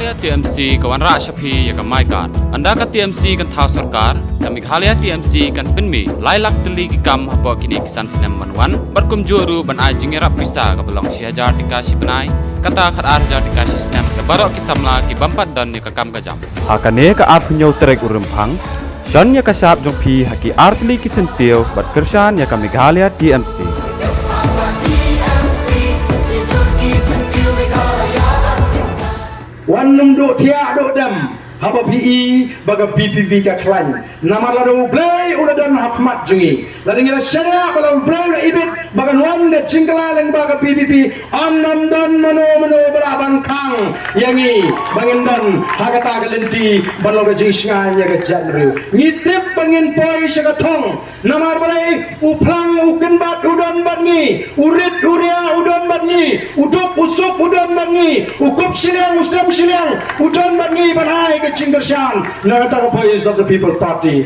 Meghalaya TMC kawan rak Syafi ya kan maikan. Anda ka TMC kan thau sarkar, dan Meghalaya TMC kan penmi lailak teli gam apa kini kisan sinem manwan. Berkum juru ban ajing rap pisa ka belong syajar dikasih benai. Kata khat arjar dikasih sinem ke barok kisamla ki bampat dan ni ka kam ka jam. Hakane ka art punya terek urempang. Jan ya ka syap jong pi haki artli kisentiu bat kersan ya ka Meghalaya TMC. Wan nung do tiak do dam haba PE baga PPV ka klan nama lado blay udah dan hakmat jengi lading ila syariah baga blay udah ibit baga wan de jingkala leng baga PPV annam dan mano beraban kang yangi bangin dan hagata galenti banoga jingshang ya ga janru ngitip bangin poi syaga thong nama blay uplang uken bat udan batni urit uria udan batni udop usuk udan batni ukup silang usam silang udan batni banai ke Chingershan, Nagata Voice of the People Party.